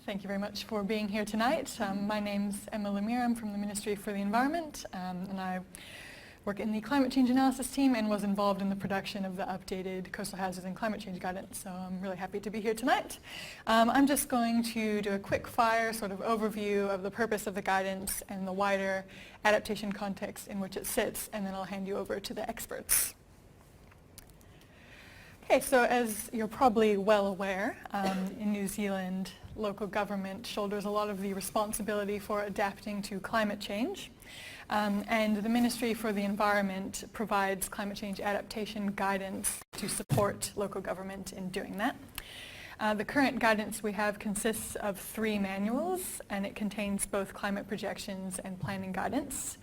Thank you very much for being here tonight. My name's Emma Lemire. I'm from the Ministry for the Environment, and I work in the climate change analysis team and was involved in the production of the updated coastal hazards and climate change guidance. So I'm really happy to be here tonight. I'm just going to do a quick fire sort of overview of the purpose of the guidance and the wider adaptation context in which it sits, and then I'll hand you over to the experts. Okay, so as you're probably well aware, in New Zealand, local government shoulders a lot of the responsibility for adapting to climate change. And the Ministry for the Environment provides climate change adaptation guidance to support local government in doing that. The current guidance we have consists of 3 manuals, and it contains both climate projections and planning guidance.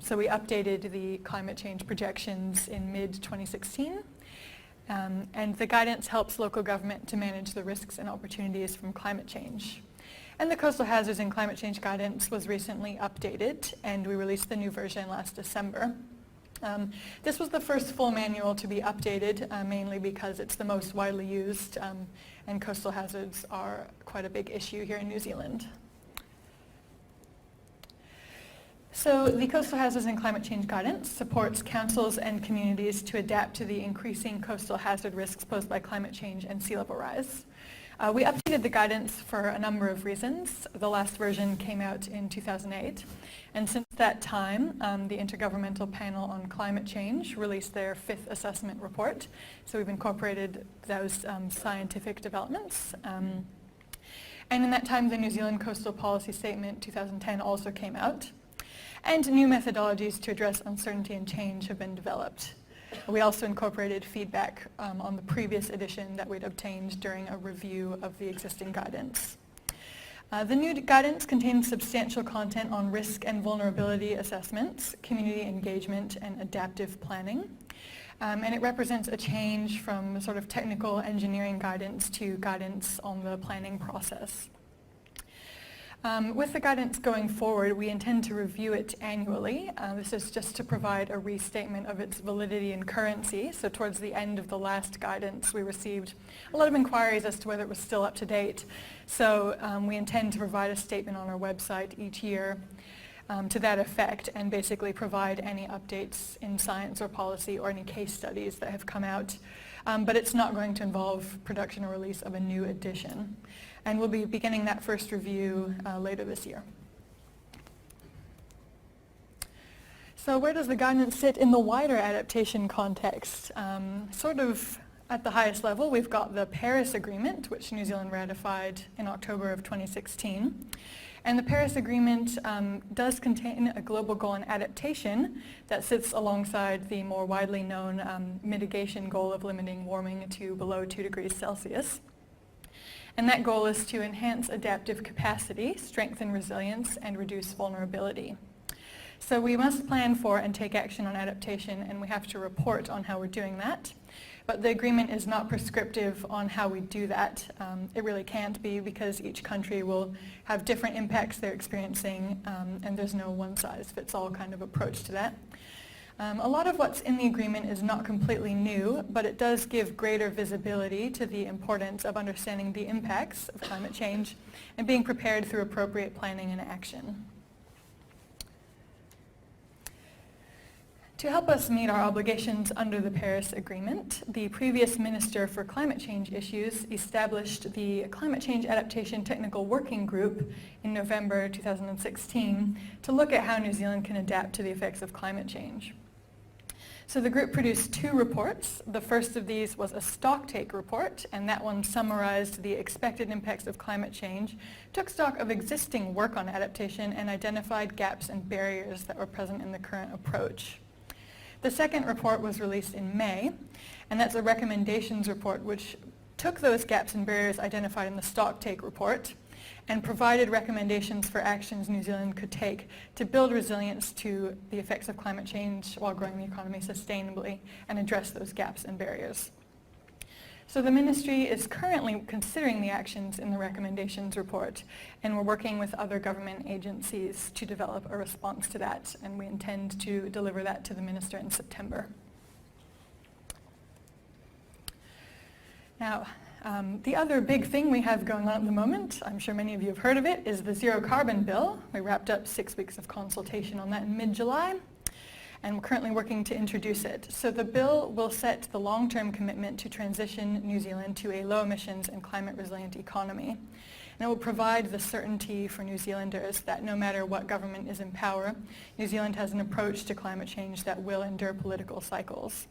So we updated the climate change projections in mid-2016. And the guidance helps local government to manage the risks and opportunities from climate change. And the Coastal Hazards and Climate Change Guidance was recently updated, and we released the new version last December. This was the first full manual to be updated, mainly because it's the most widely used, and coastal hazards are quite a big issue here in New Zealand. So the Coastal Hazards and Climate Change Guidance supports councils and communities to adapt to the increasing coastal hazard risks posed by climate change and sea level rise. We updated the guidance for a number of reasons. The last version came out in 2008, and since that time, the Intergovernmental Panel on Climate Change released their 5th assessment report. So we've incorporated those scientific developments. And in that time, the New Zealand Coastal Policy Statement 2010 also came out. And new methodologies to address uncertainty and change have been developed. We also incorporated feedback on the previous edition that we'd obtained during a review of the existing guidance. The new guidance contains substantial content on risk and vulnerability assessments, community engagement, and adaptive planning. And it represents a change from sort of technical engineering guidance to guidance on the planning process. With the guidance going forward, we intend to review it annually. This is just to provide a restatement of its validity and currency. So towards the end of the last guidance, we received a lot of inquiries as to whether it was still up to date. So we intend to provide a statement on our website each year to that effect, and basically provide any updates in science or policy or any case studies that have come out. But it's not going to involve production or release of a new edition. And we'll be beginning that first review later this year. So where does the guidance sit in the wider adaptation context? Sort of at the highest level, we've got the Paris Agreement, which New Zealand ratified in October of 2016. And the Paris Agreement does contain a global goal on adaptation that sits alongside the more widely known mitigation goal of limiting warming to below 2 degrees Celsius. And that goal is to enhance adaptive capacity, strengthen resilience, and reduce vulnerability. So we must plan for and take action on adaptation, and we have to report on how we're doing that. But the agreement is not prescriptive on how we do that. It really can't be, because each country will have different impacts they're experiencing, and there's no one-size-fits-all kind of approach to that. A lot of what's in the agreement is not completely new, but it does give greater visibility to the importance of understanding the impacts of climate change and being prepared through appropriate planning and action. To help us meet our obligations under the Paris Agreement, the previous Minister for Climate Change Issues established the Climate Change Adaptation Technical Working Group in November 2016 to look at how New Zealand can adapt to the effects of climate change. So the group produced 2 reports. The first of these was a stocktake report, and that one summarized the expected impacts of climate change, took stock of existing work on adaptation, and identified gaps and barriers that were present in the current approach. The second report was released in May, and that's a recommendations report which took those gaps and barriers identified in the stocktake report and provided recommendations for actions New Zealand could take to build resilience to the effects of climate change while growing the economy sustainably and address those gaps and barriers. So the Ministry is currently considering the actions in the recommendations report, and we're working with other government agencies to develop a response to that, and we intend to deliver that to the Minister in September. Now, The other big thing we have going on at the moment, I'm sure many of you have heard of it, is the Zero Carbon Bill. We wrapped up 6 weeks of consultation on that in mid-July, and we're currently working to introduce it. So the bill will set the long-term commitment to transition New Zealand to a low-emissions and climate-resilient economy. And it will provide the certainty for New Zealanders that no matter what government is in power, New Zealand has an approach to climate change that will endure political cycles.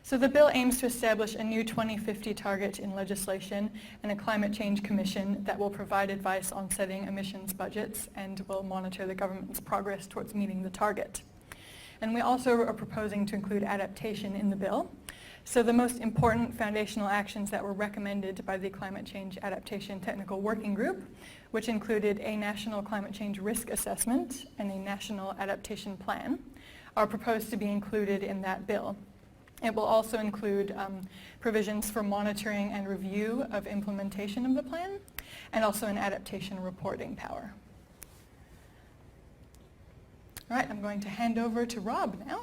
So the bill aims to establish a new 2050 target in legislation and a climate change commission that will provide advice on setting emissions budgets and will monitor the government's progress towards meeting the target. And we also are proposing to include adaptation in the bill. So the most important foundational actions that were recommended by the Climate Change Adaptation Technical Working Group, which included a national climate change risk assessment and a national adaptation plan, are proposed to be included in that bill. It will also include provisions for monitoring and review of implementation of the plan, and also an adaptation reporting power. All right, I'm going to hand over to Rob now.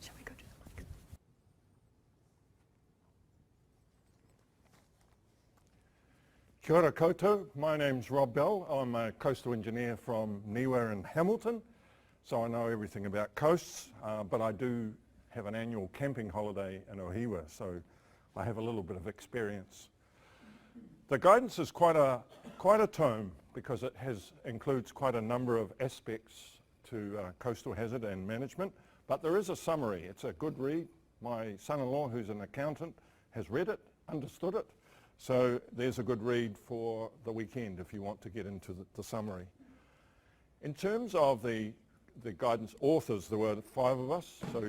Shall we go to the mic? Kia ora koutou, my name's Rob Bell. I'm a coastal engineer from Niue in Hamilton. So I know everything about coasts, but I do have an annual camping holiday in Ohiwa, so I have a little bit of experience. The guidance is quite a tome because it includes quite a number of aspects to coastal hazard and management, but there is a summary. It's a good read. My son-in-law, who's an accountant, has read it, understood it, so there's a good read for the weekend if you want to get into the summary. In terms of the guidance authors, there were 5 of us, so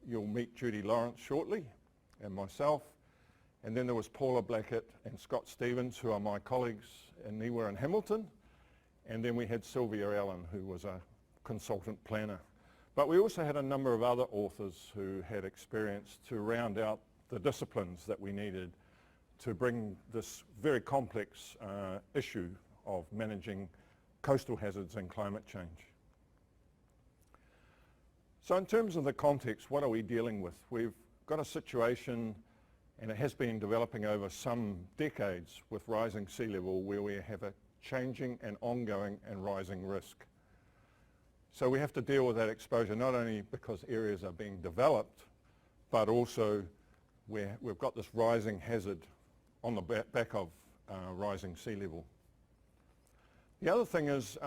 you'll meet Judy Lawrence shortly, and myself, and then there was Paula Blackett and Scott Stevens, who are my colleagues in Niue and Hamilton, and then we had Sylvia Allen, who was a consultant planner. But we also had a number of other authors who had experience to round out the disciplines that we needed to bring this very complex issue of managing coastal hazards and climate change. So in terms of the context, what are we dealing with? We've got a situation, and it has been developing over some decades, with rising sea level where we have a changing and ongoing and rising risk. So we have to deal with that exposure not only because areas are being developed, but also we've got this rising hazard on the back of rising sea level. The other thing is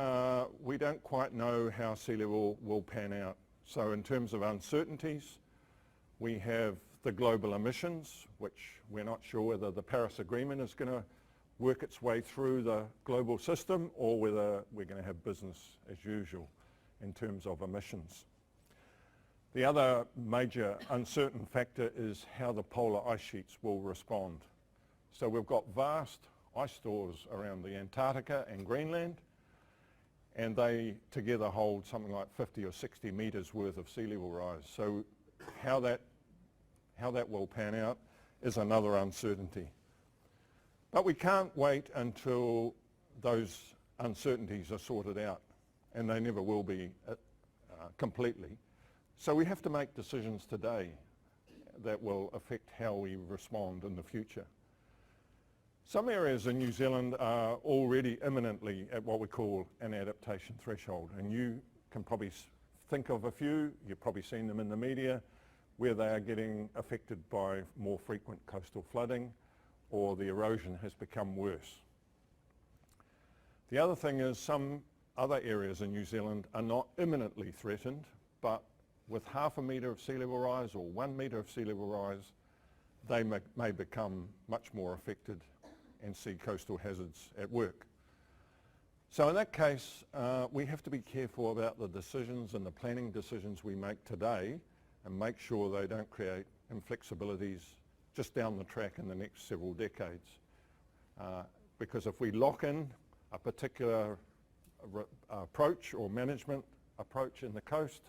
we don't quite know how sea level will pan out. So in terms of uncertainties, we have the global emissions, which we're not sure whether the Paris Agreement is going to work its way through the global system or whether we're going to have business as usual in terms of emissions. The other major uncertain factor is how the polar ice sheets will respond. So we've got vast ice stores around the Antarctica and Greenland, and they together hold something like 50 or 60 metres worth of sea level rise. So how that will pan out is another uncertainty. But we can't wait until those uncertainties are sorted out, and they never will be completely. So we have to make decisions today that will affect how we respond in the future. Some areas in New Zealand are already imminently at what we call an adaptation threshold, and you can probably think of a few, you've probably seen them in the media, where they are getting affected by more frequent coastal flooding or the erosion has become worse. The other thing is some other areas in New Zealand are not imminently threatened, but with 0.5 metre of sea level rise or 1 metre of sea level rise, they may become much more affected and see coastal hazards at work. So in that case, we have to be careful about the decisions and the planning decisions we make today and make sure they don't create inflexibilities just down the track in the next several decades. Because if we lock in a particular approach or management approach in the coast,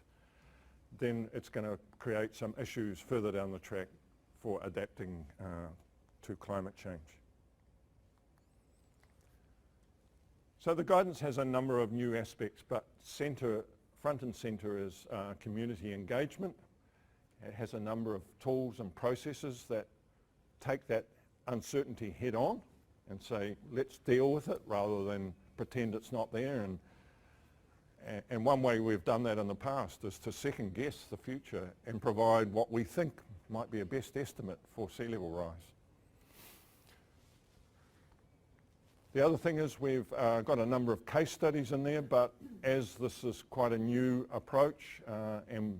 then it's going to create some issues further down the track for adapting to climate change. So the guidance has a number of new aspects, but front and centre is community engagement, It has a number of tools and processes that take that uncertainty head on and say, let's deal with it rather than pretend it's not there. And one way we've done that in the past is to second guess the future and provide what we think might be a best estimate for sea level rise. The other thing is we've got a number of case studies in there, but as this is quite a new approach and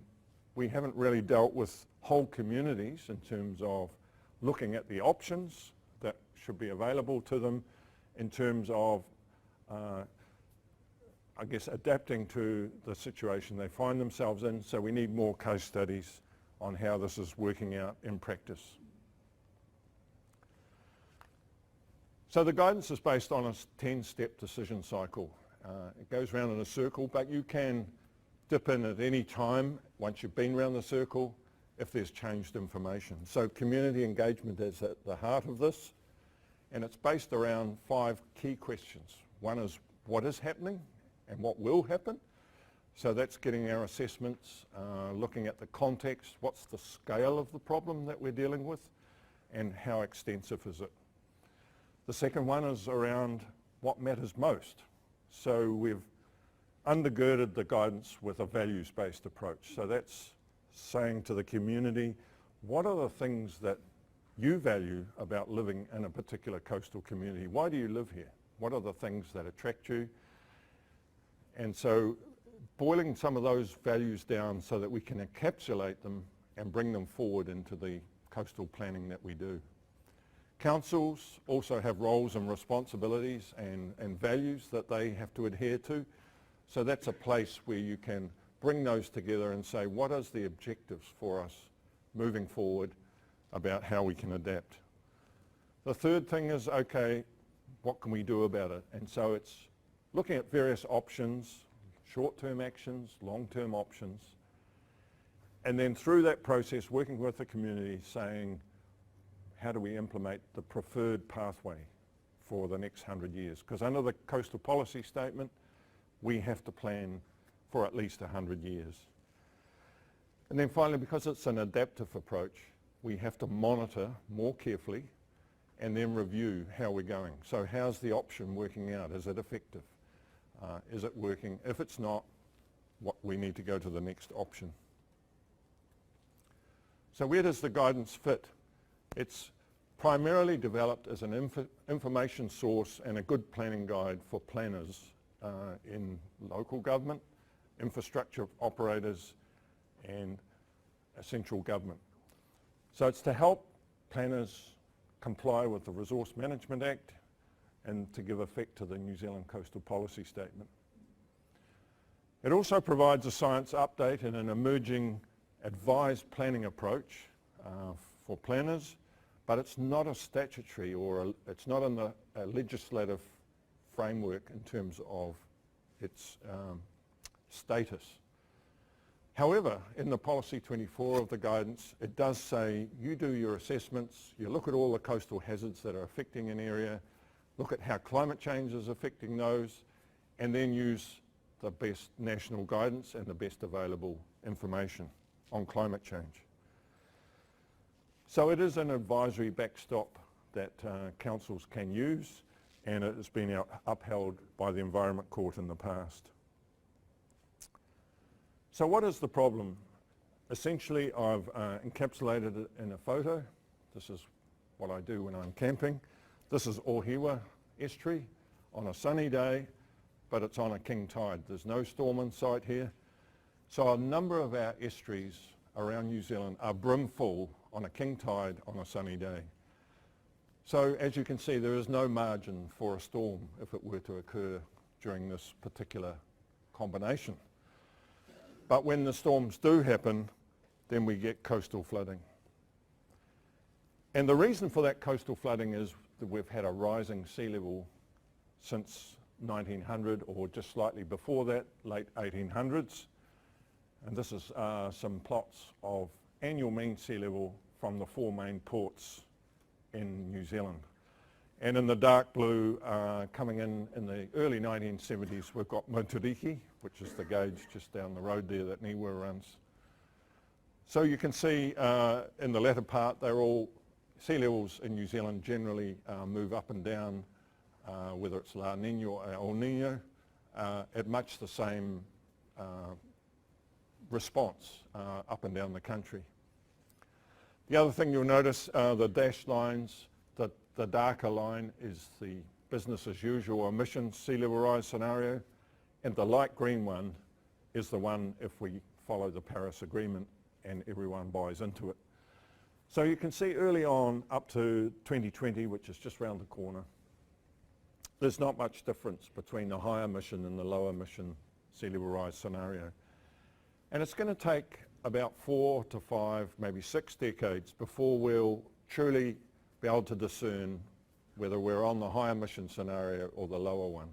we haven't really dealt with whole communities in terms of looking at the options that should be available to them in terms of, I guess, adapting to the situation they find themselves in. So we need more case studies on how this is working out in practice. So the guidance is based on a 10-step decision cycle. It goes round in a circle, but you can dip in at any time once you've been round the circle if there's changed information. So community engagement is at the heart of this, and it's based around 5 key questions. One is what is happening and what will happen. So that's getting our assessments, looking at the context, what's the scale of the problem that we're dealing with, and how extensive is it. The second one is around what matters most. So we've undergirded the guidance with a values-based approach. So that's saying to the community, what are the things that you value about living in a particular coastal community? Why do you live here? What are the things that attract you? And so boiling some of those values down so that we can encapsulate them and bring them forward into the coastal planning that we do. Councils also have roles and responsibilities and values that they have to adhere to. So that's a place where you can bring those together and say, what is the objectives for us moving forward about how we can adapt? The third thing is, okay, what can we do about it? And so it's looking at various options, short-term actions, long-term options, and then through that process working with the community saying, how do we implement the preferred pathway for the next 100 years? Because under the coastal policy statement, we have to plan for at least 100 years. And then finally, because it's an adaptive approach, we have to monitor more carefully and then review how we're going. So how's the option working out? Is it effective? Is it working? If it's not, what we need to go to the next option. So where does the guidance fit? It's primarily developed as an information source and a good planning guide for planners in local government, infrastructure operators, and central government. So it's to help planners comply with the Resource Management Act and to give effect to the New Zealand Coastal Policy Statement. It also provides a science update and an emerging advised planning approach for planners, but it's not a statutory or it's not in the legislative framework in terms of its status. However, in the Policy 24 of the guidance, it does say you do your assessments, you look at all the coastal hazards that are affecting an area, look at how climate change is affecting those, and then use the best national guidance and the best available information on climate change. So it is an advisory backstop that councils can use, and it has been upheld by the Environment Court in the past. So what is the problem? Essentially, I've encapsulated it in a photo. This is what I do when I'm camping. This is Ohiwa Estuary on a sunny day, but it's on a king tide. There's no storm in sight here. So a number of our estuaries around New Zealand are brim full on a king tide on a sunny day. So as you can see, there is no margin for a storm if it were to occur during this particular combination. But when the storms do happen, then we get coastal flooding. And the reason for that coastal flooding is that we've had a rising sea level since 1900 or just slightly before that, late 1800s. And this is some plots of annual mean sea level from the 4 main ports in New Zealand. And in the dark blue, coming in the early 1970s, we've got Moturiki, which is the gauge just down the road there that Niwa runs. So you can see in the latter part, sea levels in New Zealand generally move up and down, whether it's La Nina or El Nino, at much the same response up and down the country. The other thing you'll notice, the dashed lines, the darker line is the business as usual emissions sea level rise scenario, and the light green one is the one if we follow the Paris Agreement and everyone buys into it. So you can see early on up to 2020, which is just round the corner, there's not much difference between the high emission and the low emission sea level rise scenario. And it's going to take about 4 to 5, maybe 6 decades before we'll truly be able to discern whether we're on the high emission scenario or the lower one.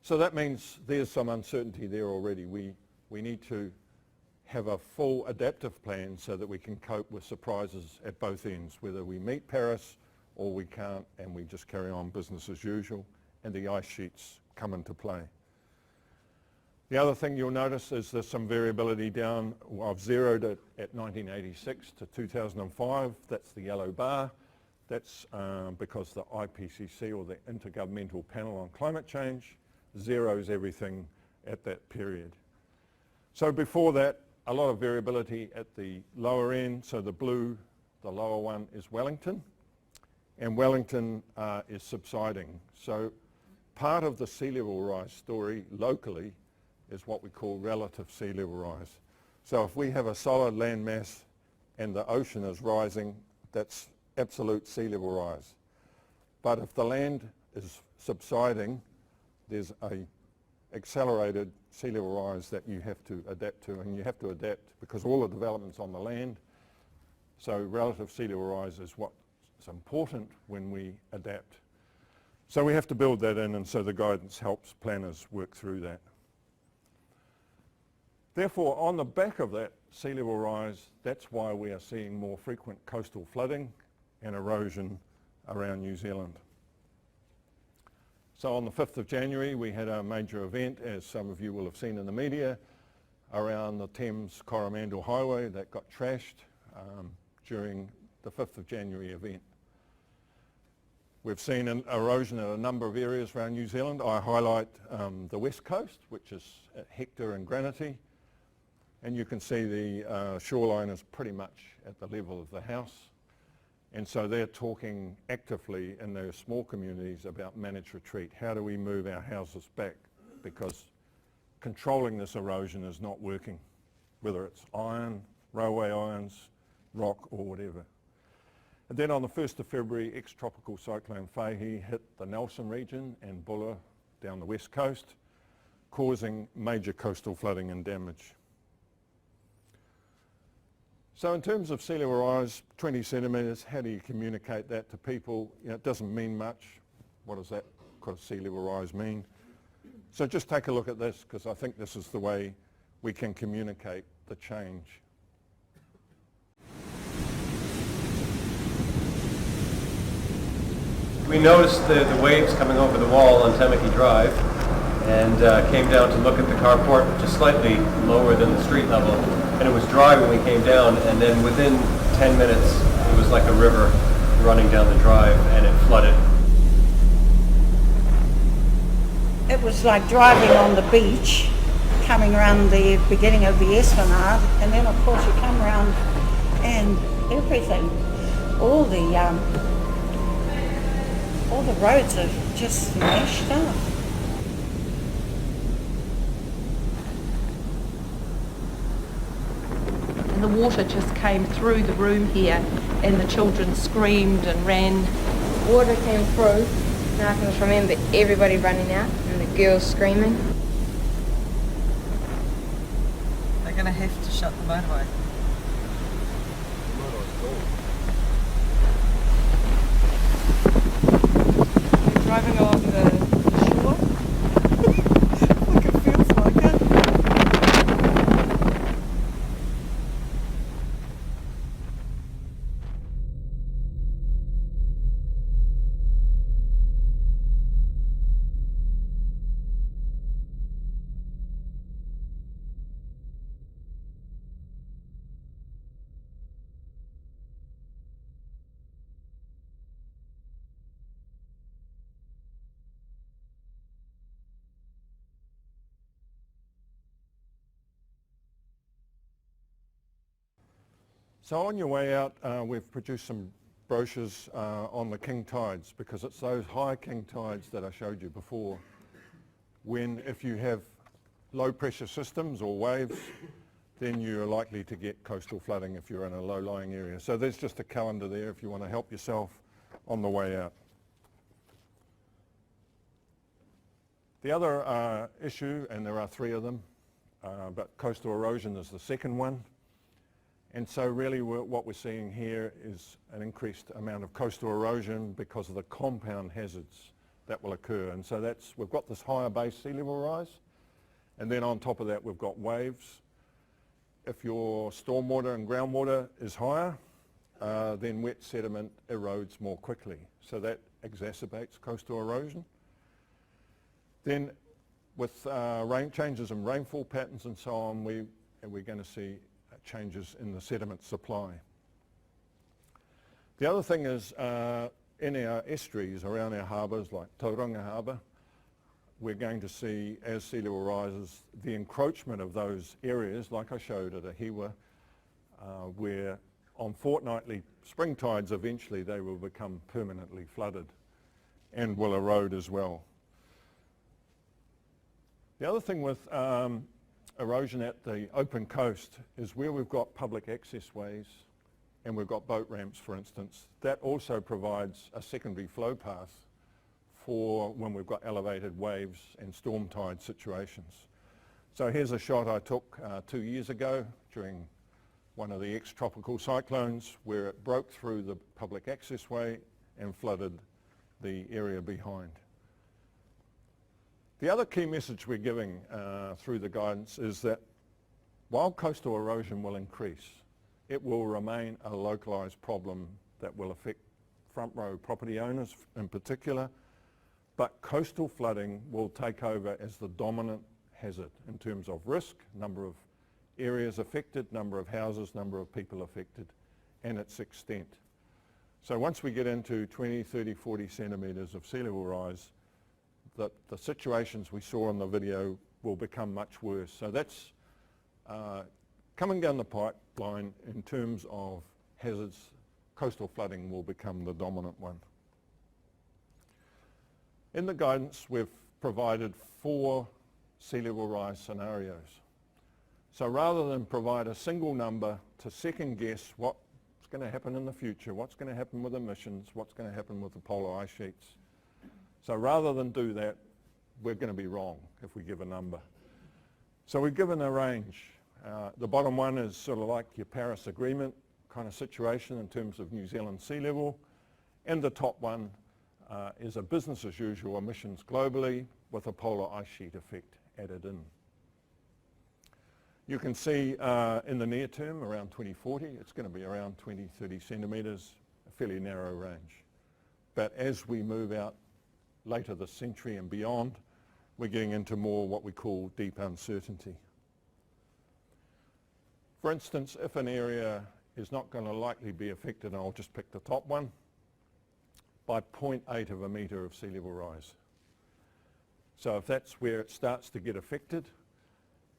So that means there's some uncertainty there already. We need to have a full adaptive plan so that we can cope with surprises at both ends, whether we meet Paris or we can't and we just carry on business as usual and the ice sheets come into play. The other thing you'll notice is there's some variability down. I've zeroed it at 1986 to 2005. That's the yellow bar. That's because the IPCC, or the Intergovernmental Panel on Climate Change, zeroes everything at that period. So before that, a lot of variability at the lower end. So the blue, the lower one, is Wellington. And Wellington is subsiding. So part of the sea level rise story locally is what we call relative sea level rise. So if we have a solid land mass and the ocean is rising, that's absolute sea level rise. But if the land is subsiding, there's a accelerated sea level rise that you have to adapt to, and you have to adapt because all the development's on the land. So relative sea level rise is what's important when we adapt. So we have to build that in, and so the guidance helps planners work through that. Therefore, on the back of that sea level rise, that's why we are seeing more frequent coastal flooding and erosion around New Zealand. So on the 5th of January, we had a major event, as some of you will have seen in the media, around the Thames Coromandel Highway that got trashed during the 5th of January event. We've seen an erosion in a number of areas around New Zealand. I highlight the west coast, which is at Hector and Granity. And you can see the shoreline is pretty much at the level of the house. And so they're talking actively in their small communities about managed retreat. How do we move our houses back? Because controlling this erosion is not working, whether it's iron, railway irons, rock or whatever. And then on the 1st of February, ex-tropical cyclone Fahey hit the Nelson region and Buller down the west coast, causing major coastal flooding and damage. So in terms of sea level rise, 20 centimetres, how do you communicate that to people? You know, it doesn't mean much. What does sea level rise mean? So just take a look at this, because I think this is the way we can communicate the change. We noticed the waves coming over the wall on Temeke Drive and came down to look at the carport, which is slightly lower than the street level. And it was dry when we came down, and then within 10 minutes it was like a river running down the drive and it flooded. It was like driving on the beach, coming around the beginning of the Esplanade, and then of course you come around and everything, all the roads are just smashed up. And the water just came through the room here, and the children screamed and ran. Water came through, and I can just remember everybody running out and the girls screaming. They're going to have to shut the motorway. We're driving along the shore. Look, it feels like it. So on your way out, we've produced some brochures on the king tides, because it's those high king tides that I showed you before, when if you have low pressure systems or waves, then you're likely to get coastal flooding if you're in a low-lying area. So there's just a calendar there if you want to help yourself on the way out. The other issue, and there are three of them, but coastal erosion is the second one. And so really what we're seeing here is an increased amount of coastal erosion because of the compound hazards that will occur. And so we've got this higher base sea level rise, and then on top of that we've got waves. If your stormwater and groundwater is higher, then wet sediment erodes more quickly. So that exacerbates coastal erosion. Then with changes in rainfall patterns and so on, we're going to see changes in the sediment supply. The other thing is in our estuaries around our harbours, like Tauranga Harbour, we're going to see, as sea level rises, the encroachment of those areas, like I showed at Ahiwa, where on fortnightly spring tides eventually they will become permanently flooded and will erode as well. The other thing with erosion at the open coast is where we've got public access ways and we've got boat ramps, for instance, that also provides a secondary flow path for when we've got elevated waves and storm tide situations. So here's a shot I took 2 years ago during one of the ex-tropical cyclones where it broke through the public access way and flooded the area behind. The other key message we're giving through the guidance is that while coastal erosion will increase, it will remain a localised problem that will affect front row property owners in particular, but coastal flooding will take over as the dominant hazard in terms of risk, number of areas affected, number of houses, number of people affected, and its extent. So once we get into 20, 30, 40 centimetres of sea level rise, the situations we saw in the video will become much worse. So that's coming down the pipeline in terms of hazards. Coastal flooding will become the dominant one. In the guidance, we've provided 4 sea level rise scenarios. So rather than provide a single number to second guess what's going to happen in the future, what's going to happen with emissions, what's going to happen with the polar ice sheets. So rather than do that, we're going to be wrong if we give a number. So we've given a range. The bottom one is sort of like your Paris Agreement kind of situation in terms of New Zealand sea level, and the top one is a business as usual emissions globally with a polar ice sheet effect added in. You can see in the near term around 2040 it's going to be around 20, 30 centimetres, a fairly narrow range. But as we move out later this century and beyond, we're getting into more what we call deep uncertainty. For instance, if an area is not going to likely be affected, and I'll just pick the top one, by 0.8 of a metre of sea level rise. So if that's where it starts to get affected,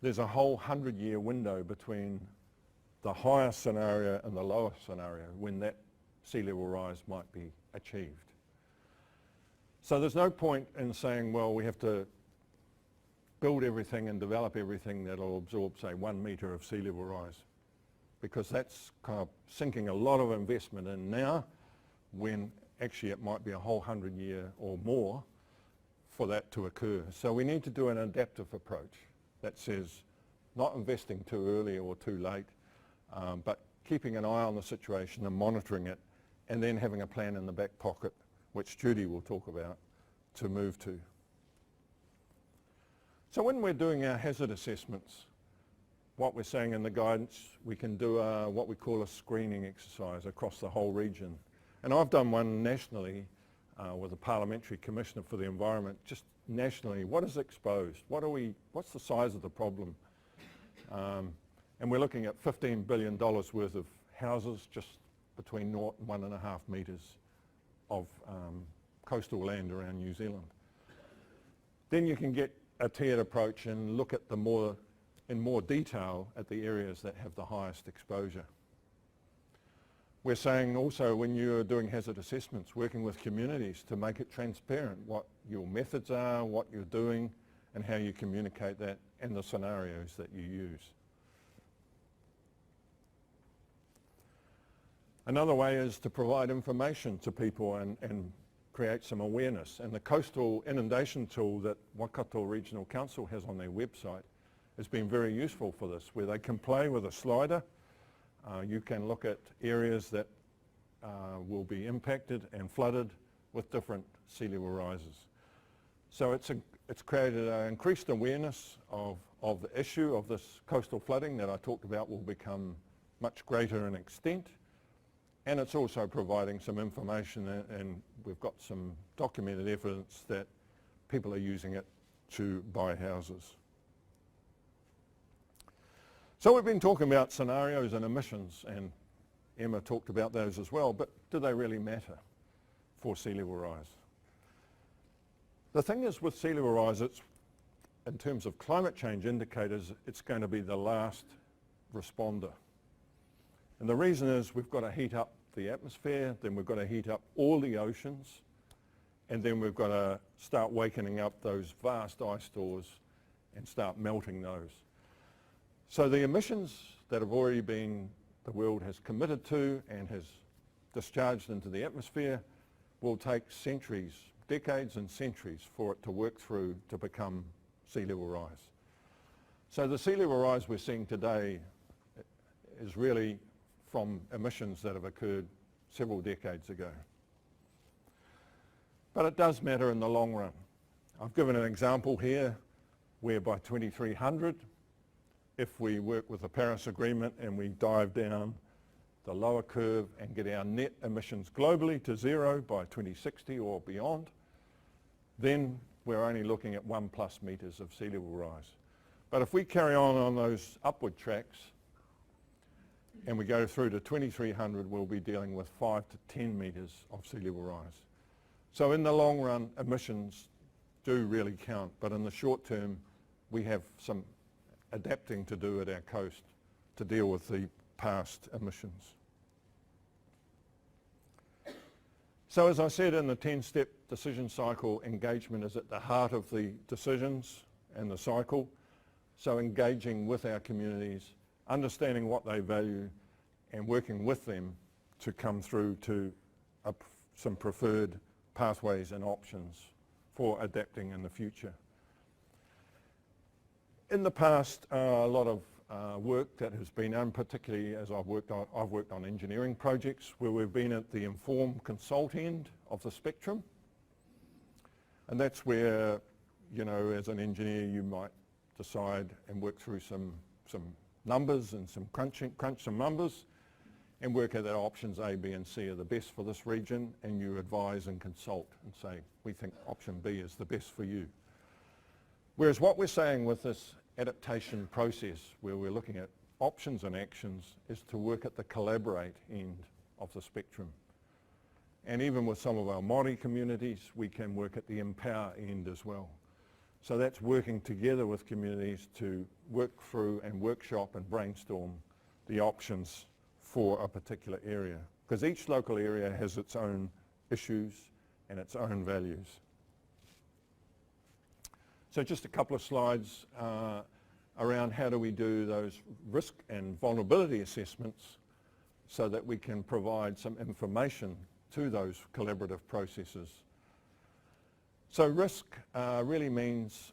there's a whole 100-year window between the higher scenario and the lower scenario when that sea level rise might be achieved. So there's no point in saying, well, we have to build everything and develop everything that'll absorb, say, 1 metre of sea level rise, because that's kind of sinking a lot of investment in now when actually it might be a whole 100-year or more for that to occur. So we need to do an adaptive approach that says not investing too early or too late, but keeping an eye on the situation and monitoring it, and then having a plan in the back pocket, which Judy will talk about, to move to. So when we're doing our hazard assessments, what we're saying in the guidance, we can do what we call a screening exercise across the whole region. And I've done one nationally with a Parliamentary Commissioner for the Environment, just nationally. What is exposed? What's the size of the problem? And we're looking at $15 billion worth of houses just between 0 and 1.5 metres of coastal land around New Zealand. Then you can get a tiered approach and look at in more detail at the areas that have the highest exposure. We're saying also when you're doing hazard assessments, working with communities to make it transparent what your methods are, what you're doing, and how you communicate that, and the scenarios that you use. Another way is to provide information to people and create some awareness. And the coastal inundation tool that Waikato Regional Council has on their website has been very useful for this, where they can play with a slider. You can look at areas that will be impacted and flooded with different sea level rises. So it's created an increased awareness of the issue of this coastal flooding that I talked about will become much greater in extent. And it's also providing some information, and we've got some documented evidence that people are using it to buy houses. So we've been talking about scenarios and emissions, and Emma talked about those as well, but do they really matter for sea level rise? The thing is with sea level rise, it's, in terms of climate change indicators, it's going to be the last responder. And the reason is we've got to heat up the atmosphere, then we've got to heat up all the oceans, and then we've got to start wakening up those vast ice stores and start melting those. So the emissions that have already been, the world has committed to and has discharged into the atmosphere will take centuries, decades and centuries for it to work through to become sea level rise. So the sea level rise we're seeing today is really from emissions that have occurred several decades ago. But it does matter in the long run. I've given an example here where by 2300, if we work with the Paris Agreement and we dive down the lower curve and get our net emissions globally to zero by 2060 or beyond, then we're only looking at 1+ meters of sea level rise. But if we carry on those upward tracks and we go through to 2300, we'll be dealing with 5 to 10 meters of sea level rise. So in the long run, emissions do really count, but in the short term, we have some adapting to do at our coast to deal with the past emissions. So as I said, in the 10-step decision cycle, engagement is at the heart of the decisions and the cycle. So engaging with our communities, understanding what they value, and working with them to come through to some preferred pathways and options for adapting in the future. In the past, a lot of work that has been done, particularly as I've worked on engineering projects where we've been at the informed consult end of the spectrum. And that's where, you know, as an engineer, you might decide and work through some numbers and crunch some numbers and work out that options A, B and C are the best for this region, and you advise and consult and say, we think option B is the best for you. Whereas what we're saying with this adaptation process, where we're looking at options and actions, is to work at the collaborate end of the spectrum. And even with some of our Māori communities, we can work at the empower end as well. So that's working together with communities to work through and workshop and brainstorm the options for a particular area, because each local area has its own issues and its own values. So just a couple of slides around how do we do those risk and vulnerability assessments so that we can provide some information to those collaborative processes. So risk really means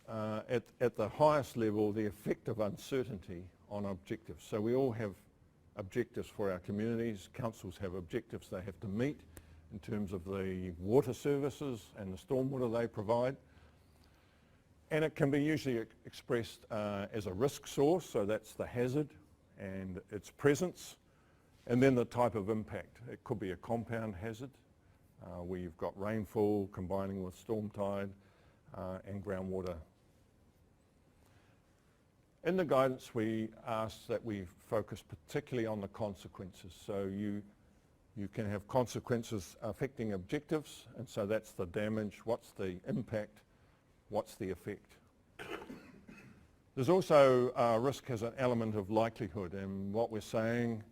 at the highest level the effect of uncertainty on objectives. So we all have objectives for our communities. Councils have objectives they have to meet in terms of the water services and the stormwater they provide. And it can be usually expressed as a risk source, so that's the hazard and its presence, and then the type of impact. It could be a compound hazard, where you've got rainfall combining with storm tide and groundwater. In the guidance, we ask that we focus particularly on the consequences. So you can have consequences affecting objectives, and so that's the damage, what's the impact, what's the effect. There's also risk has an element of likelihood, and what we're saying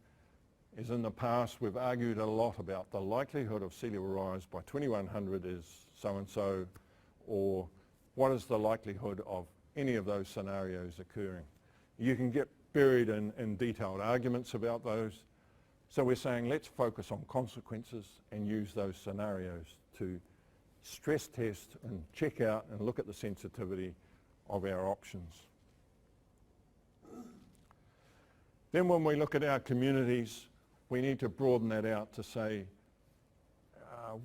is in the past we've argued a lot about the likelihood of sea level rise by 2100 is so-and-so, or what is the likelihood of any of those scenarios occurring. You can get buried in detailed arguments about those. So we're saying let's focus on consequences and use those scenarios to stress test and check out and look at the sensitivity of our options. Then when we look at our communities, we need to broaden that out to say,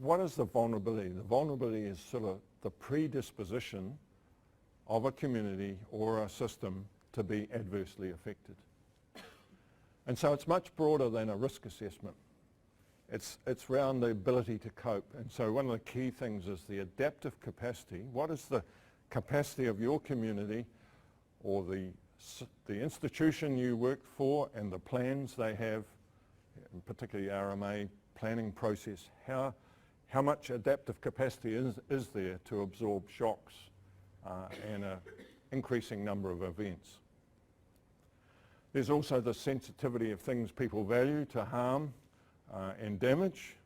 what is the vulnerability? The vulnerability is sort of the predisposition of a community or a system to be adversely affected. And so it's much broader than a risk assessment. It's around the ability to cope. And so one of the key things is the adaptive capacity. What is the capacity of your community or the institution you work for and the plans they have, and particularly RMA planning process, how much adaptive capacity is there to absorb shocks and an increasing number of events. There's also the sensitivity of things people value to harm and damage.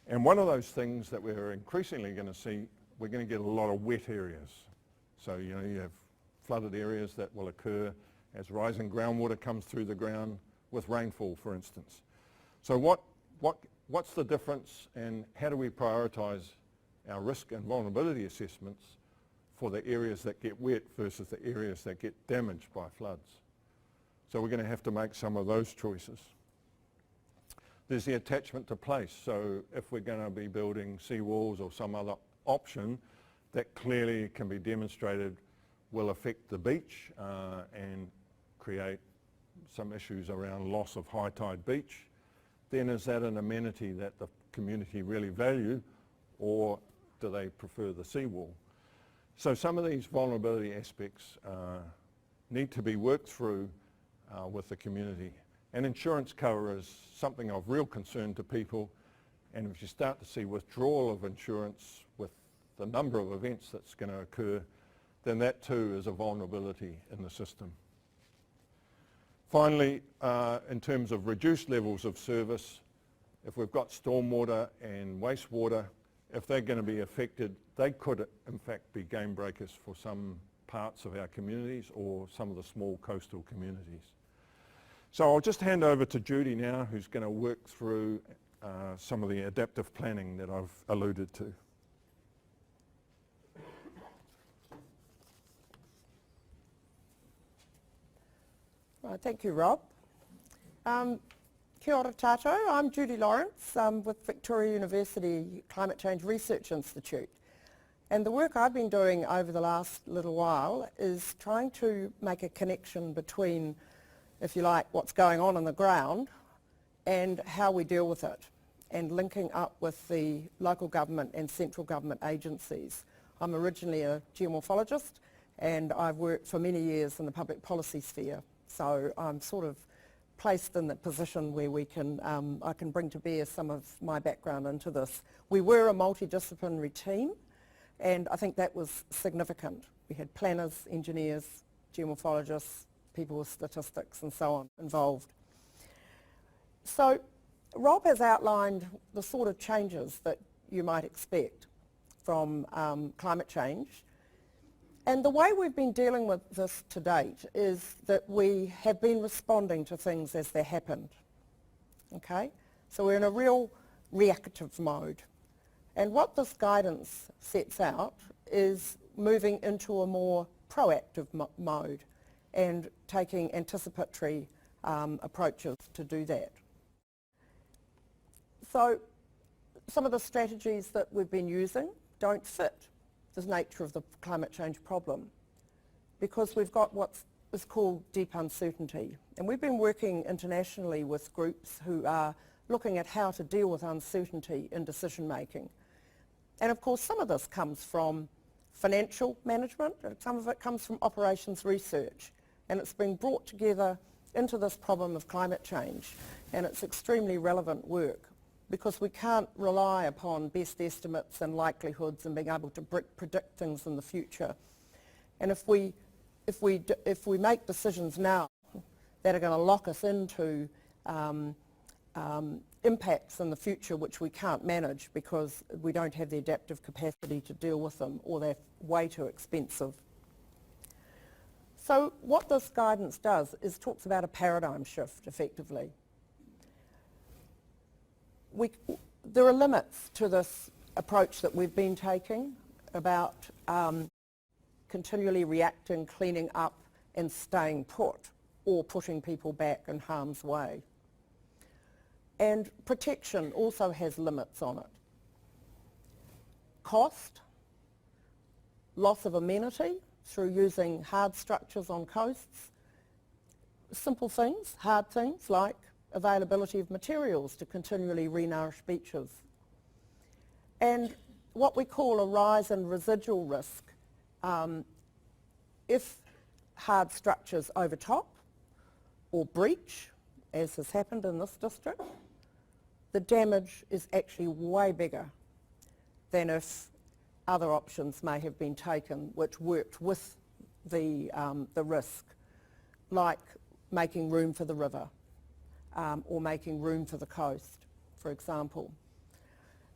And one of those things that we're increasingly going to see, we're going to get a lot of wet areas. So you have flooded areas that will occur as rising groundwater comes through the ground with rainfall, for instance. So what's the difference, and how do we prioritise our risk and vulnerability assessments for the areas that get wet versus the areas that get damaged by floods? So we're going to have to make some of those choices. There's the attachment to place. So if we're going to be building seawalls or some other option that clearly can be demonstrated will affect the beach and create some issues around loss of high tide beach, then is that an amenity that the community really value, or do they prefer the seawall? So some of these vulnerability aspects need to be worked through with the community. And insurance cover is something of real concern to people, and if you start to see withdrawal of insurance with the number of events that's going to occur, then that too is a vulnerability in the system. Finally, in terms of reduced levels of service, if we've got stormwater and wastewater, if they're going to be affected, they could in fact be game breakers for some parts of our communities or some of the small coastal communities. So I'll just hand over to Judy now, who's going to work through some of the adaptive planning that I've alluded to. Thank you, Rob. Kia ora tātou. I'm Judy Lawrence with Victoria University Climate Change Research Institute. And the work I've been doing over the last little while is trying to make a connection between, if you like, what's going on the ground and how we deal with it, and linking up with the local government and central government agencies. I'm originally a geomorphologist, and I've worked for many years in the public policy sphere. So I'm sort of placed in that position where we can, I can bring to bear some of my background into this. We were a multidisciplinary team, and I think that was significant. We had planners, engineers, geomorphologists, people with statistics and so on involved. So Rob has outlined the sort of changes that you might expect from climate change. And the way we've been dealing with this to date is that we have been responding to things as they happened. Okay? So we're in a real reactive mode. And what this guidance sets out is moving into a more proactive mode and taking anticipatory approaches to do that. So some of the strategies that we've been using don't fit the nature of the climate change problem, because we've got what is called deep uncertainty. And we've been working internationally with groups who are looking at how to deal with uncertainty in decision making. And of course some of this comes from financial management, and some of it comes from operations research, and it's been brought together into this problem of climate change, and it's extremely relevant work, because we can't rely upon best estimates and likelihoods and being able to predict things in the future. And if we make decisions now that are going to lock us into impacts in the future which we can't manage because we don't have the adaptive capacity to deal with them, or they're way too expensive. So what this guidance does is talks about a paradigm shift, effectively. There are limits to this approach that we've been taking about continually reacting, cleaning up and staying put, or putting people back in harm's way. And protection also has limits on it. Cost, loss of amenity through using hard structures on coasts, simple things, hard things like availability of materials to continually re-nourish beaches. And what we call a rise in residual risk. If hard structures overtop or breach, as has happened in this district, the damage is actually way bigger than if other options may have been taken which worked with the risk, like making room for the river or making room for the coast, for example.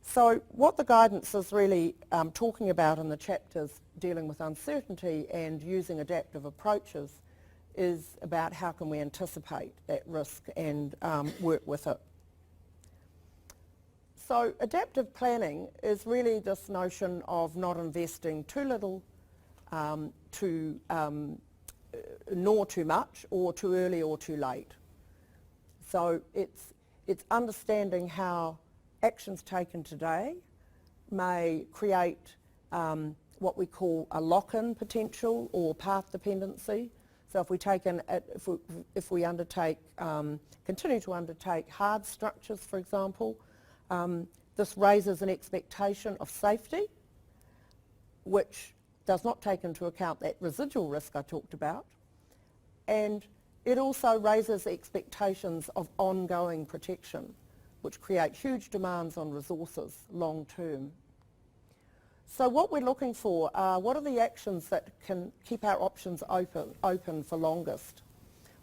So what the guidance is really talking about in the chapters dealing with uncertainty and using adaptive approaches is about how can we anticipate that risk and work with it. So adaptive planning is really this notion of not investing too little, nor too much, or too early or too late. So it's understanding how actions taken today may create what we call a lock-in potential or path dependency. So if we continue to undertake hard structures, for example, this raises an expectation of safety, which does not take into account that residual risk I talked about, and it also raises expectations of ongoing protection, which create huge demands on resources long term. So what we're looking for are what are the actions that can keep our options open for longest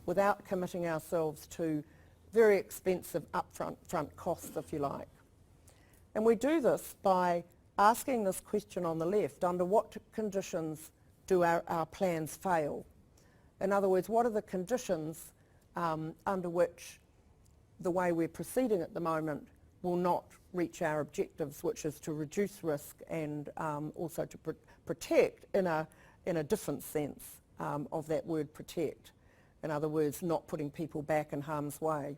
without committing ourselves to very expensive upfront costs, if you like. And we do this by asking this question on the left, under what conditions do our plans fail? In other words, what are the conditions under which the way we're proceeding at the moment will not reach our objectives, which is to reduce risk and also to protect in a different sense of that word protect. In other words, not putting people back in harm's way.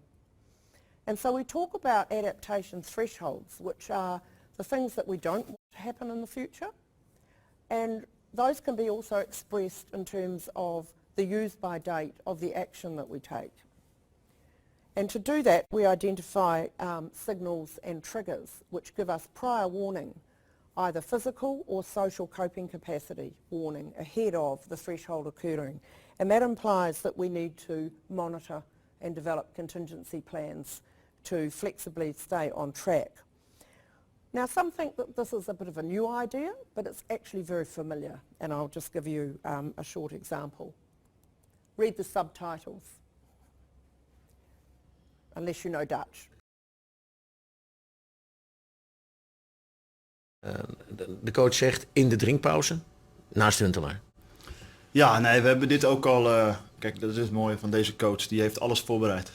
And so we talk about adaptation thresholds, which are the things that we don't want to happen in the future. And those can be also expressed in terms of the use by date of the action that we take. And to do that, we identify signals and triggers which give us prior warning, either physical or social coping capacity warning ahead of the threshold occurring. And that implies that we need to monitor and develop contingency plans to flexibly stay on track. Now, some think that this is a bit of a new idea, but it's actually very familiar, and I'll just give you a short example. Read the subtitles, unless you know Dutch. De coach zegt in de drinkpauze, naast Huntelaar. Ja, nee, we hebben dit ook al... kijk, dat is het mooie van deze coach. Die heeft alles voorbereid.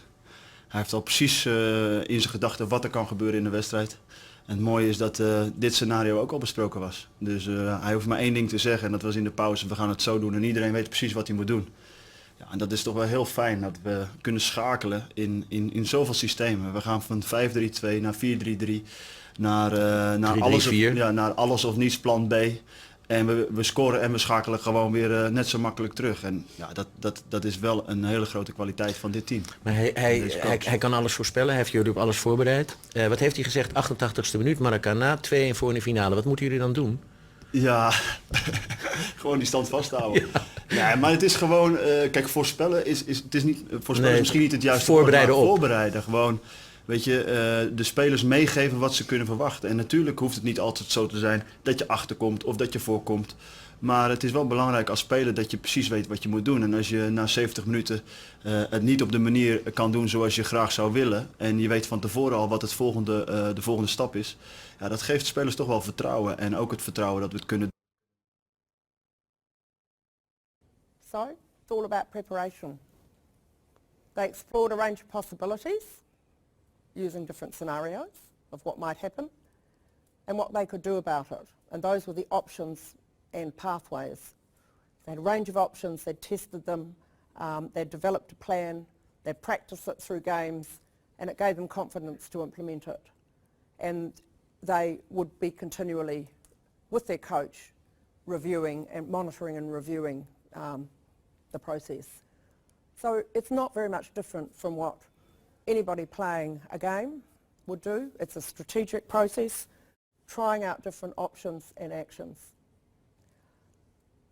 Hij heeft al precies in zijn gedachten wat er kan gebeuren in de wedstrijd. En het mooie is dat dit scenario ook al besproken was. Dus hij hoeft maar één ding te zeggen en dat was in de pauze. We gaan het zo doen en iedereen weet precies wat hij moet doen. Ja, en dat is toch wel heel fijn dat we kunnen schakelen in zoveel systemen. We gaan van 5-3-2 naar 4-3-3 naar alles of niets plan B. En we scoren en we schakelen gewoon weer net zo makkelijk terug. En ja, dat is wel een hele grote kwaliteit van dit team. Maar hij kan alles voorspellen, hij heeft jullie op alles voorbereid. Wat heeft hij gezegd? 88ste minuut, Maracana, 2-1 voor in de finale. Wat moeten jullie dan doen? Ja, gewoon die stand vasthouden. Ja. Ja, maar het is gewoon, kijk, voorspellen is misschien niet het juiste voorbereiden woord, maar op. Voorbereiden, gewoon Weet je, de spelers meegeven wat ze kunnen verwachten. En natuurlijk hoeft het niet altijd zo te zijn dat je achterkomt of dat je voorkomt. Maar het is wel belangrijk als speler dat je precies weet wat je moet doen. En als je na 70 minuten het niet op de manier kan doen zoals je graag zou willen, en je weet van tevoren al wat de volgende stap is, ja, dat geeft spelers toch wel vertrouwen. En ook het vertrouwen dat we het kunnen doen. So, it's all about preparation. They explored a range of possibilities using different scenarios of what might happen and what they could do about it. And those were the options and pathways. They had a range of options, they'd tested them, they'd developed a plan, they'd practiced it through games, and it gave them confidence to implement it. And they would be continually, with their coach, reviewing and monitoring and reviewing the process. So it's not very much different from what anybody playing a game would do. It's a strategic process, trying out different options and actions.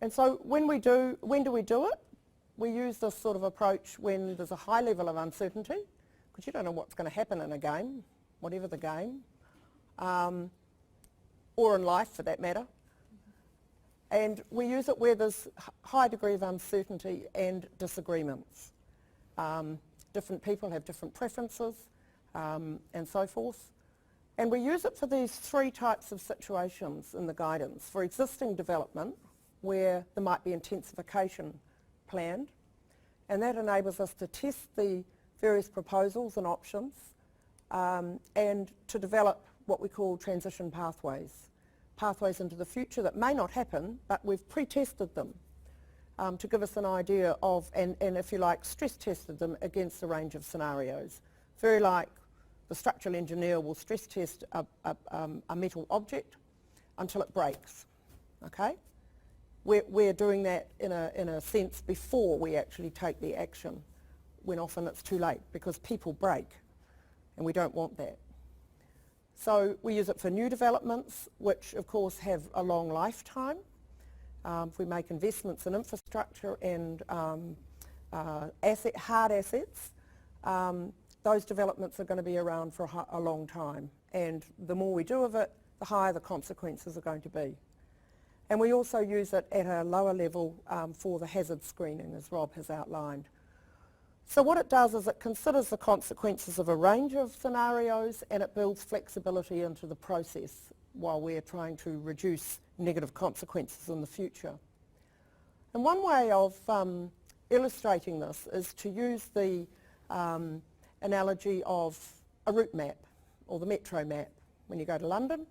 And so when do we do it? We use this sort of approach when there's a high level of uncertainty, because you don't know what's going to happen in a game, whatever the game, or in life for that matter. And we use it where there's high degree of uncertainty and disagreements. Different people have different preferences and so forth. And we use it for these three types of situations in the guidance. For existing development, where there might be intensification planned, and that enables us to test the various proposals and options and to develop what we call transition pathways into the future that may not happen, but we've pre-tested them to give us an idea of, and if you like, stress tested them against a range of scenarios. Very like the structural engineer will stress test a metal object until it breaks, okay? We're doing that in a sense before we actually take the action, when often it's too late because people break and we don't want that. So we use it for new developments, which of course have a long lifetime. If we make investments in infrastructure and hard assets, those developments are going to be around for a long time. And the more we do of it, the higher the consequences are going to be. And we also use it at a lower level for the hazard screening, as Rob has outlined. So what it does is it considers the consequences of a range of scenarios, and it builds flexibility into the process while we're trying to reduce negative consequences in the future. And one way of illustrating this is to use the analogy of a route map or the metro map. When you go to London,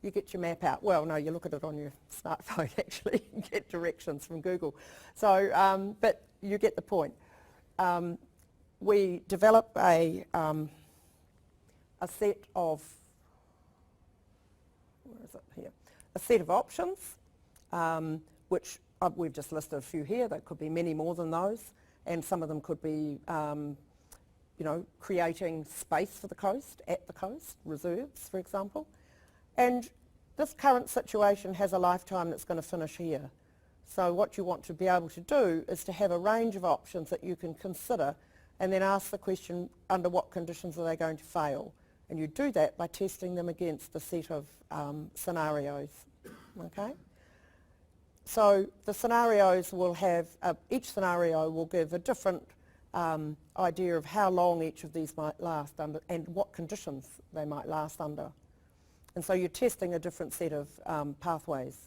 you get your map out. Well, no, you look at it on your smartphone actually, you get directions from Google. So, but you get the point. We develop a set of, where is it here? A set of options, which we've just listed a few here. There could be many more than those, and some of them could be, you know, creating space for the coast, at the coast, reserves, for example. And this current situation has a lifetime that's going to finish here. So what you want to be able to do is to have a range of options that you can consider, and then ask the question, under what conditions are they going to fail? And you do that by testing them against a set of scenarios, okay? So the scenarios will have, each scenario will give a different idea of how long each of these might last under and what conditions they might last under. And so you're testing a different set of pathways.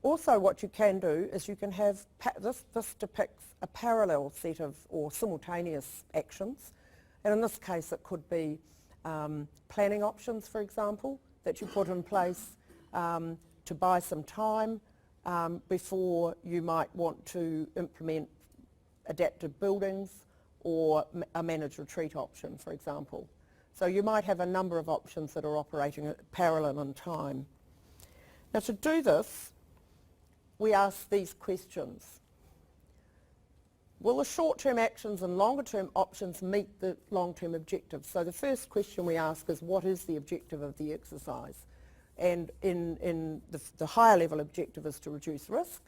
Also what you can do is you can have, this depicts a parallel set of or simultaneous actions, and in this case it could be planning options, for example, that you put in place to buy some time before you might want to implement adaptive buildings or a managed retreat option, for example. So you might have a number of options that are operating parallel in time. Now to do this, we ask these questions. Will the short-term actions and longer-term options meet the long-term objectives? So the first question we ask is, what is the objective of the exercise? And in the higher level objective is to reduce risk.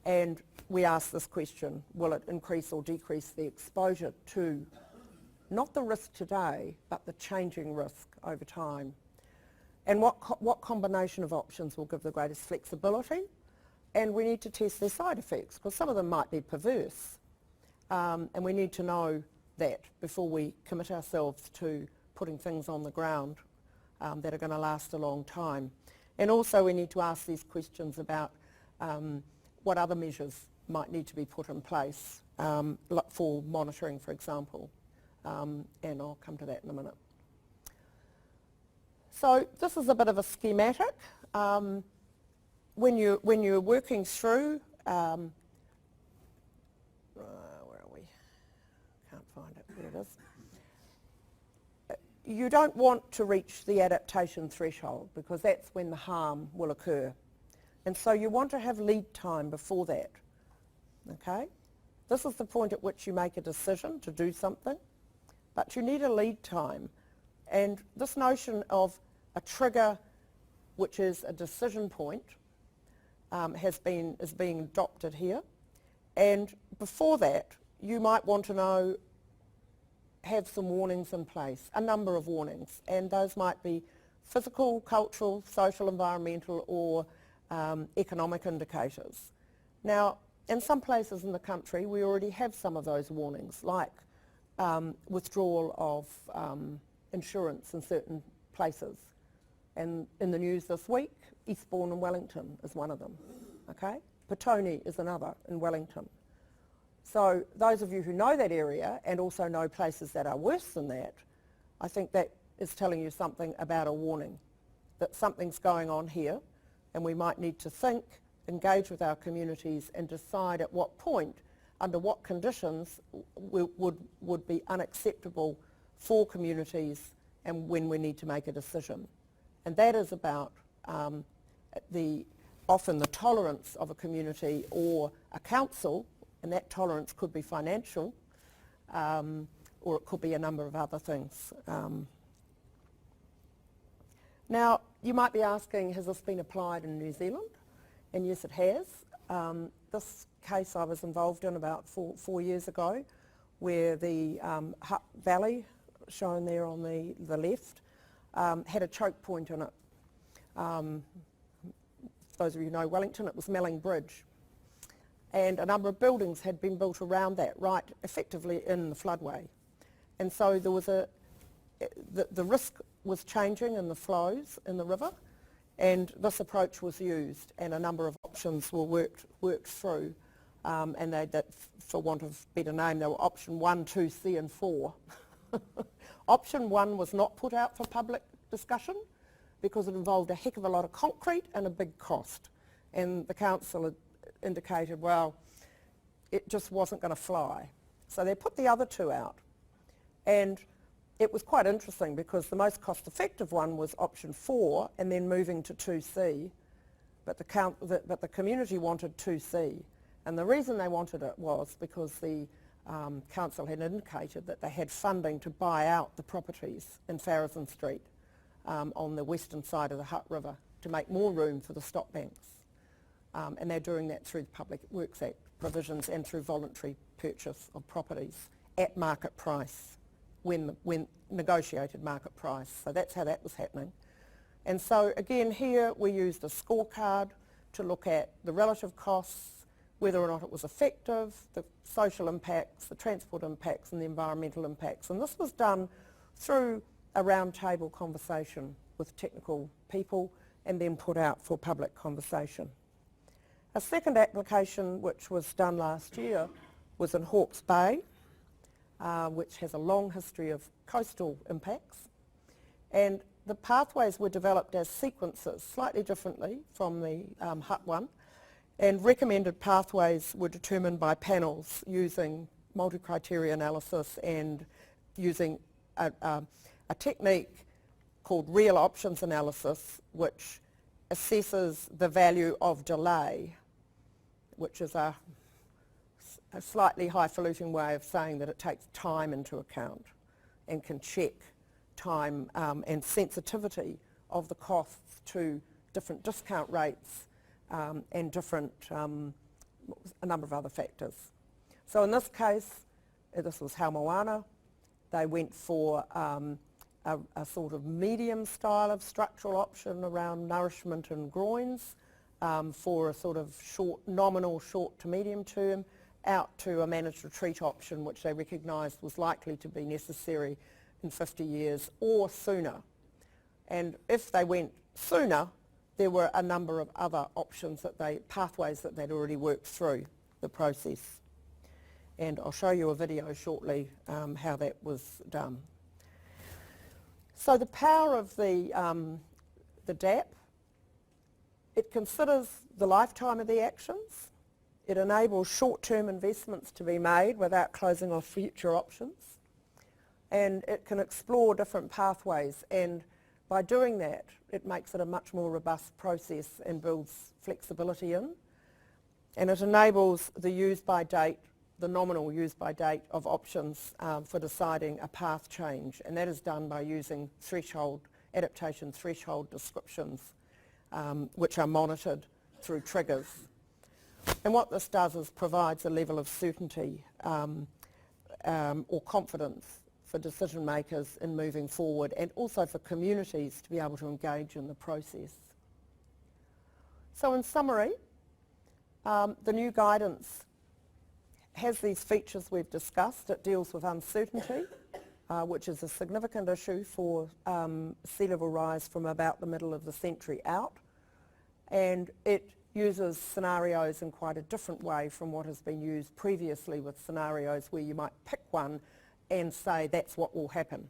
And we ask this question, will it increase or decrease the exposure to not the risk today, but the changing risk over time. And what combination of options will give the greatest flexibility? And we need to test their side effects, because some of them might be perverse. And we need to know that before we commit ourselves to putting things on the ground that are going to last a long time. And also we need to ask these questions about what other measures might need to be put in place for monitoring, for example. And I'll come to that in a minute. So this is a bit of a schematic. When you're working through, where are we? Can't find it. There it is. You don't want to reach the adaptation threshold, because that's when the harm will occur. And so you want to have lead time before that. Okay? This is the point at which you make a decision to do something, but you need a lead time. And this notion of a trigger, which is a decision point, is being adopted here. And before that, you might want to have some warnings in place, a number of warnings, and those might be physical, cultural, social, environmental, or economic indicators. Now, in some places in the country, we already have some of those warnings, like withdrawal of insurance in certain places. And in the news this week, Eastbourne and Wellington is one of them, okay? Petone is another in Wellington. So those of you who know that area and also know places that are worse than that, I think that is telling you something about a warning, that something's going on here, and we might need to think, engage with our communities, and decide at what point, under what conditions would be unacceptable for communities, and when we need to make a decision. And that is about often the tolerance of a community or a council, and that tolerance could be financial, or it could be a number of other things. Now, you might be asking, has this been applied in New Zealand? And yes, it has. This case I was involved in about four years ago, where the Hutt Valley, shown there on the left, had a choke point in it. Those of you who know Wellington, it was Melling Bridge. And a number of buildings had been built around that, right effectively in the floodway. And so there was the risk was changing in the flows in the river, and this approach was used, and a number of options were worked through, and that, for want of a better name, they were option 1, 2, C and 4. Option 1 was not put out for public discussion because it involved a heck of a lot of concrete and a big cost. And the council had indicated, well, it just wasn't going to fly. So they put the other two out. And it was quite interesting because the most cost-effective one was option 4 and then moving to 2C. But the community wanted 2C. And the reason they wanted it was because the council had indicated that they had funding to buy out the properties in Farrison Street on the western side of the Hutt River to make more room for the stop banks. And they're doing that through the Public Works Act provisions and through voluntary purchase of properties at market price, when negotiated market price. So that's how that was happening. And so again here we used a scorecard to look at the relative costs, whether or not it was effective, the social impacts, the transport impacts and the environmental impacts. And this was done through a roundtable conversation with technical people and then put out for public conversation. A second application which was done last year was in Hawke's Bay, which has a long history of coastal impacts. And the pathways were developed as sequences, slightly differently from the Hutt one, and recommended pathways were determined by panels using multi-criteria analysis and using a technique called real options analysis, which assesses the value of delay, which is a slightly highfalutin way of saying that it takes time into account and can check time and sensitivity of the costs to different discount rates and different, a number of other factors. So in this case, this was Haumoana, They went for a sort of medium style of structural option around nourishment and groins, for a sort of nominal short to medium term, out to a managed retreat option which they recognised was likely to be necessary in 50 years or sooner. And if they went sooner, there were a number of other options pathways that they'd already worked through the process. And I'll show you a video shortly how that was done. So the power of the DAP, it considers the lifetime of the actions. It enables short-term investments to be made without closing off future options. And it can explore different pathways, and by doing that, it makes it a much more robust process and builds flexibility in. And it enables the the nominal use by date of options for deciding a path change, and that is done by using adaptation threshold descriptions, which are monitored through triggers. And what this does is provides a level of certainty or confidence for decision makers in moving forward, and also for communities to be able to engage in the process. So in summary, the new guidance has these features we've discussed. It deals with uncertainty, which is a significant issue for sea level rise from about the middle of the century out, and it uses scenarios in quite a different way from what has been used previously, with scenarios where you might pick one and say that's what will happen,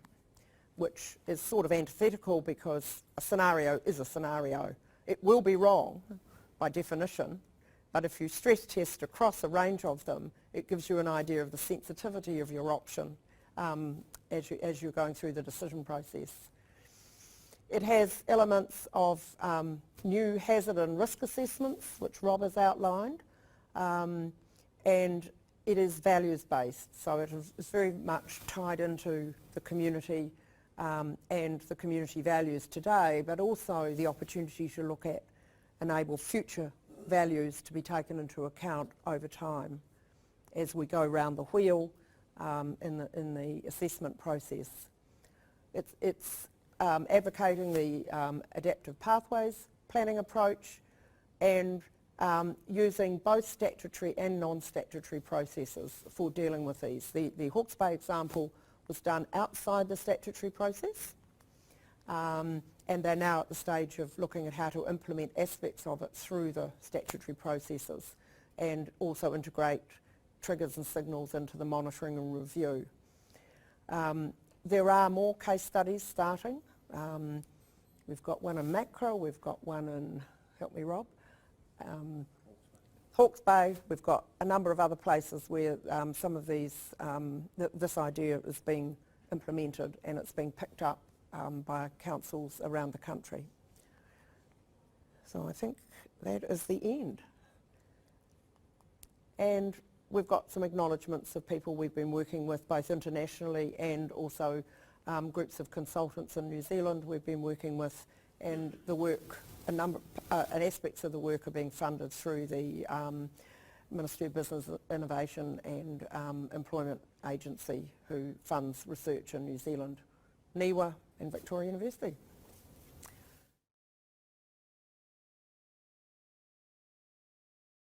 which is sort of antithetical because a scenario is a scenario. It will be wrong by definition, but if you stress test across a range of them, it gives you an idea of the sensitivity of your option as you're going through the decision process. It has elements of new hazard and risk assessments, which Rob has outlined, and it is values-based, so it is very much tied into the community and the community values today, but also the opportunity to look at enable future values to be taken into account over time as we go round the wheel in the assessment process. It's advocating the adaptive pathways planning approach, and using both statutory and non-statutory processes for dealing with these. The Hawke's Bay example was done outside the statutory process, and they're now at the stage of looking at how to implement aspects of it through the statutory processes, and also integrate triggers and signals into the monitoring and review. There are more case studies starting. We've got one in Macro, we've got one in, help me Rob, Hawke's Bay. We've got a number of other places where some of these, this idea is being implemented, and it's being picked up by councils around the country. So I think that is the end. And we've got some acknowledgements of people we've been working with both internationally and also groups of consultants in New Zealand we've been working with, and the work, and aspects of the work are being funded through the Ministry of Business Innovation and Employment Agency, who funds research in New Zealand, NIWA and Victoria University.